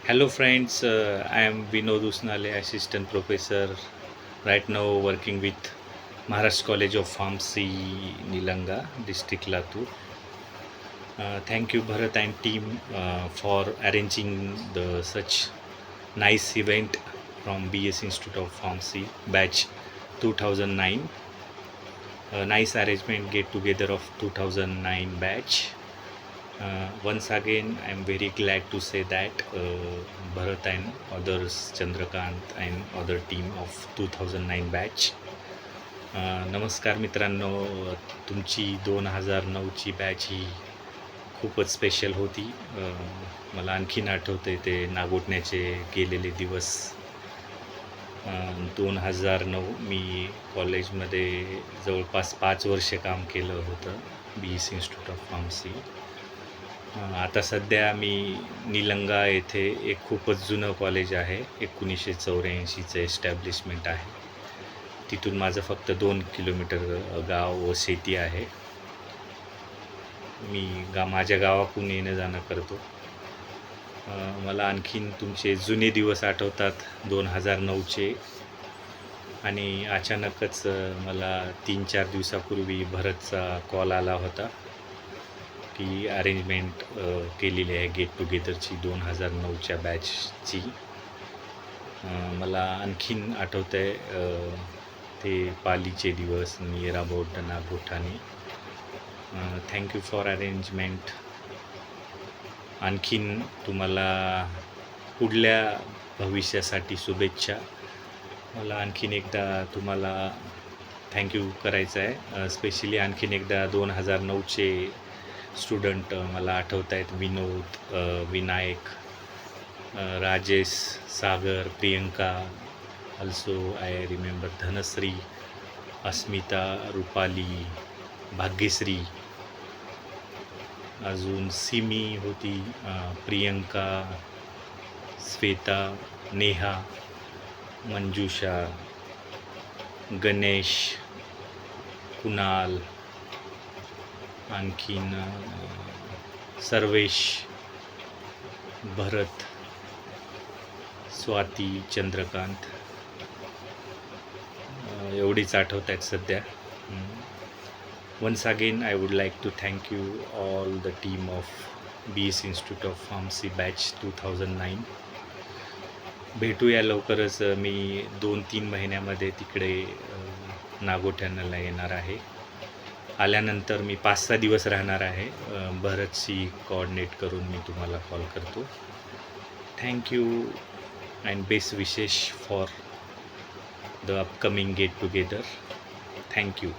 Hello friends, I am Vinod Usnale, Assistant Professor, right now working with Maharashtra College of Pharmacy, Nilanga, District Latur. Thank you Bharat and team for arranging the such nice event from BS Institute of Pharmacy, batch 2009. A nice arrangement get together of 2009 batch. Once again, I am very glad to say that Bharat and others, Chandrakant and other team of 2009 batch. नमस्कार मित्रांनो, तुमची 2009ची batch ही खूपच special होती. मला आणखीन आठवते ते नागोठण्याचे गेलेले दिवस. 2009 मी कॉलेजमध्ये जवळपास 5 वर्षे काम केलं होतं BS इन्स्टिट्यूट ऑफ फार्मसी. आता सध्या मी निलंगा येथे एक खूपच जुनं कॉलेज आहे, 1984चं एस्टॅब्लिशमेंट आहे. तिथून माझं फक्त 2 किलोमीटर गाव व शेती आहे. मी माझ्या गावाकडून येणं जाणं करतो. मला आणखीन तुमचे जुने दिवस आठवतात 2009चे. आणि अचानकच मला 3-4 दिवसापूर्वी भरतचा कॉल आला होता की अरेंजमेंट केलेली आहे गेट टुगेदरची 2009च्या बॅचची. मला आणखीन आठवतं आहे ते पालीचे दिवस near about Nagothane. Thank you for arrangement. आणखीन तुम्हाला पुढल्या भविष्यासाठी शुभेच्छा. मला आणखीन एकदा तुम्हाला थँक्यू करायचं आहे. स्पेशली आणखीन एकदा 2009चे स्टुडंट मला आठवत आहेत. Vinod, Vinayak, Rajesh, Sagar, Priyanka. Also I remember Dhanashree, Asmita, Rupali, Bhagyashree, अजून सिमी होती, प्रियंका, श्वेता, नेहा, मंजुषा, गणेश, कुणाल, आणखीन सर्वेश, भरत, स्वाती, चंद्रकांत. एवढीच आठवत आहेत सध्या. Once again I would like to thank you all the team of BS institute of pharmacy batch 2009. भेटूया लवकरच. मी 2-3 महिन्यामध्ये तिकडे नागोठ्याला येणार आहे. आल्यानंतर मी 5-6 दिवस राहणार आहे. भरतशी कोऑर्डिनेट करून मी तुम्हाला कॉल करतो. Thank you and best wishes for the upcoming get together. Thank you.